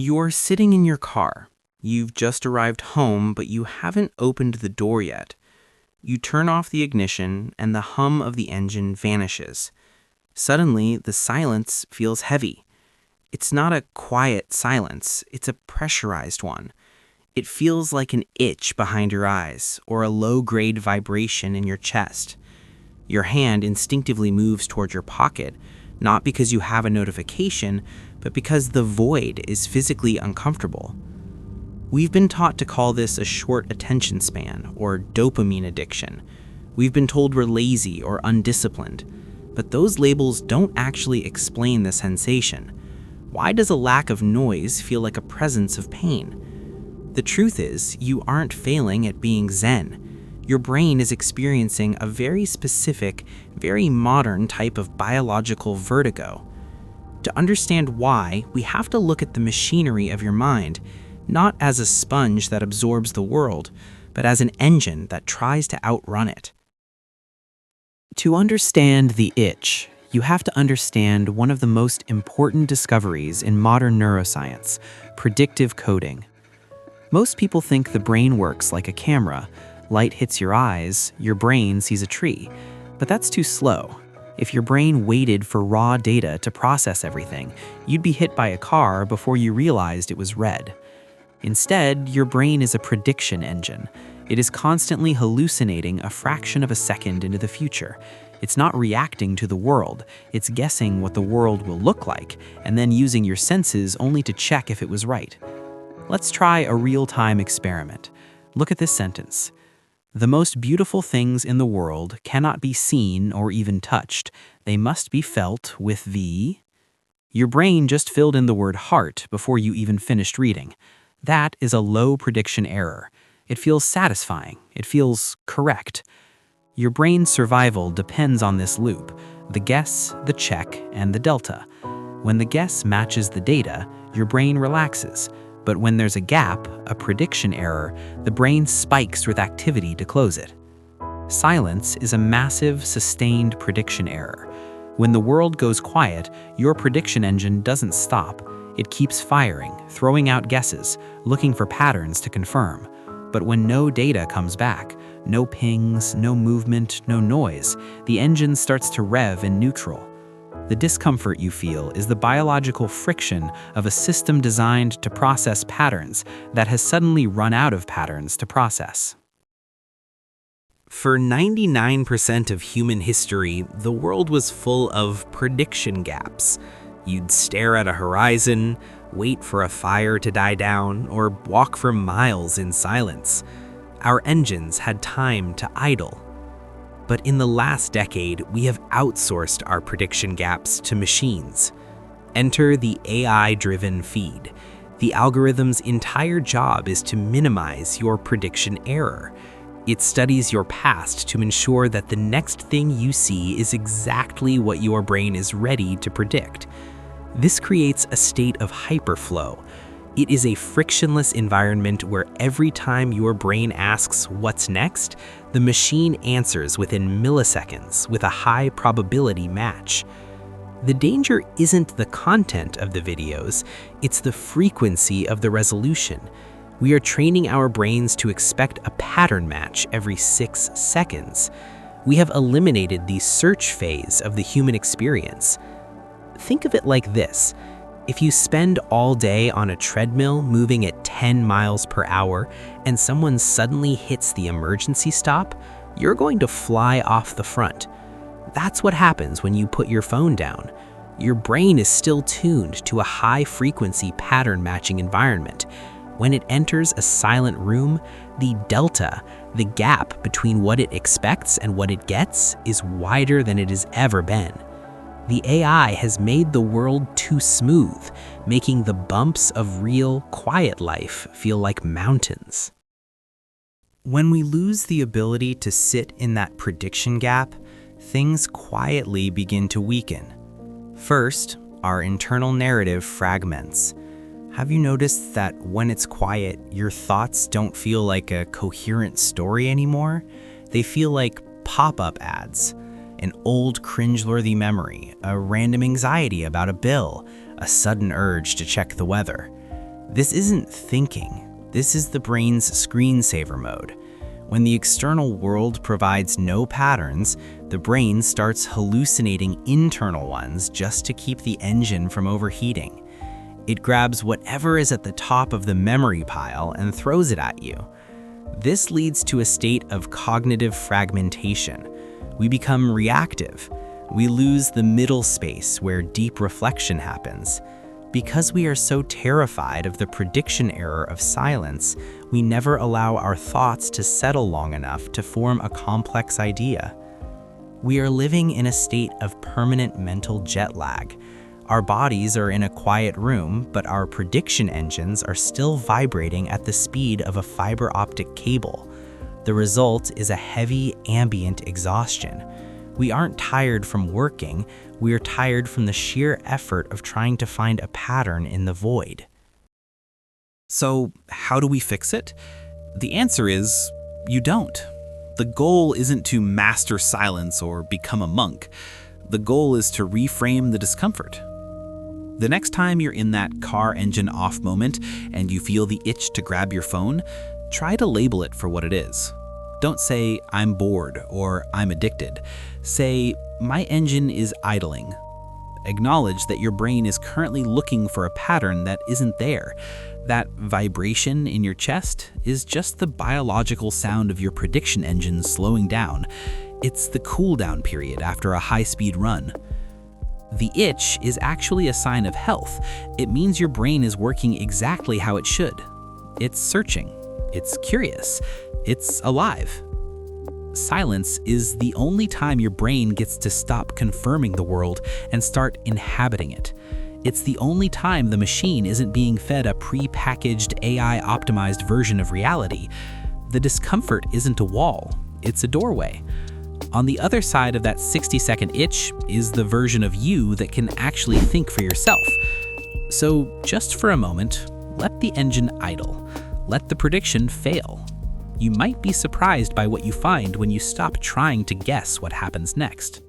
You're sitting in your car. You've just arrived home, but you haven't opened the door yet. You turn off the ignition, and the hum of the engine vanishes. Suddenly, the silence feels heavy. It's not a quiet silence, it's a pressurized one. It feels like an itch behind your eyes, or a low-grade vibration in your chest. Your hand instinctively moves toward your pocket, not because you have a notification, but because the void is physically uncomfortable. We've been taught to call this a short attention span, or dopamine addiction. We've been told we're lazy or undisciplined, but those labels don't actually explain the sensation. Why does a lack of noise feel like a presence of pain? The truth is, you aren't failing at being zen. Your brain is experiencing a very specific, very modern type of biological vertigo. To understand why, we have to look at the machinery of your mind, not as a sponge that absorbs the world, but as an engine that tries to outrun it. To understand the itch, you have to understand one of the most important discoveries in modern neuroscience, predictive coding. Most people think the brain works like a camera. Light hits your eyes, your brain sees a tree. But that's too slow. If your brain waited for raw data to process everything, you'd be hit by a car before you realized it was red. Instead, your brain is a prediction engine. It is constantly hallucinating a fraction of a second into the future. It's not reacting to the world, it's guessing what the world will look like, and then using your senses only to check if it was right. Let's try a real-time experiment. Look at this sentence. The most beautiful things in the world cannot be seen or even touched. They must be felt with the... Your brain just filled in the word heart before you even finished reading. That is a low prediction error. It feels satisfying. It feels correct. Your brain's survival depends on this loop, the guess, the check, and the delta. When the guess matches the data, your brain relaxes. But when there's a gap, a prediction error, the brain spikes with activity to close it. Silence is a massive, sustained prediction error. When the world goes quiet, your prediction engine doesn't stop. It keeps firing, throwing out guesses, looking for patterns to confirm. But when no data comes back, no pings, no movement, no noise, the engine starts to rev in neutral. The discomfort you feel is the biological friction of a system designed to process patterns that has suddenly run out of patterns to process. For 99% of human history, the world was full of prediction gaps. You'd stare at a horizon, wait for a fire to die down, or walk for miles in silence. Our engines had time to idle. But in the last decade, we have outsourced our prediction gaps to machines. Enter the AI-driven feed. The algorithm's entire job is to minimize your prediction error. It studies your past to ensure that the next thing you see is exactly what your brain is ready to predict. This creates a state of hyperflow. It is a frictionless environment where every time your brain asks what's next, the machine answers within milliseconds with a high probability match. The danger isn't the content of the videos, it's the frequency of the resolution. We are training our brains to expect a pattern match every 6 seconds. We have eliminated the search phase of the human experience. Think of it like this. If you spend all day on a treadmill moving at 10 miles per hour and someone suddenly hits the emergency stop, you're going to fly off the front. That's what happens when you put your phone down. Your brain is still tuned to a high-frequency pattern-matching environment. When it enters a silent room, the delta, the gap between what it expects and what it gets, is wider than it has ever been. The AI has made the world too smooth, making the bumps of real, quiet life feel like mountains. When we lose the ability to sit in that prediction gap, things quietly begin to weaken. First, our internal narrative fragments. Have you noticed that when it's quiet, your thoughts don't feel like a coherent story anymore? They feel like pop-up ads. An old cringeworthy memory, a random anxiety about a bill, a sudden urge to check the weather. This isn't thinking. This is the brain's screensaver mode. When the external world provides no patterns, the brain starts hallucinating internal ones just to keep the engine from overheating. It grabs whatever is at the top of the memory pile and throws it at you. This leads to a state of cognitive fragmentation. We become reactive. We lose the middle space where deep reflection happens. Because we are so terrified of the prediction error of silence, we never allow our thoughts to settle long enough to form a complex idea. We are living in a state of permanent mental jet lag. Our bodies are in a quiet room, but our prediction engines are still vibrating at the speed of a fiber optic cable. The result is a heavy ambient exhaustion. We aren't tired from working, we are tired from the sheer effort of trying to find a pattern in the void. So, how do we fix it? The answer is, you don't. The goal isn't to master silence or become a monk. The goal is to reframe the discomfort. The next time you're in that car engine off moment and you feel the itch to grab your phone, try to label it for what it is. Don't say, I'm bored or I'm addicted. Say, my engine is idling. Acknowledge that your brain is currently looking for a pattern that isn't there. That vibration in your chest is just the biological sound of your prediction engine slowing down. It's the cool down period after a high-speed run. The itch is actually a sign of health. It means your brain is working exactly how it should. It's searching. It's curious. It's alive. Silence is the only time your brain gets to stop confirming the world and start inhabiting it. It's the only time the machine isn't being fed a pre-packaged AI-optimized version of reality. The discomfort isn't a wall, it's a doorway. On the other side of that 60-second itch is the version of you that can actually think for yourself. So just for a moment, let the engine idle. Let the prediction fail. You might be surprised by what you find when you stop trying to guess what happens next.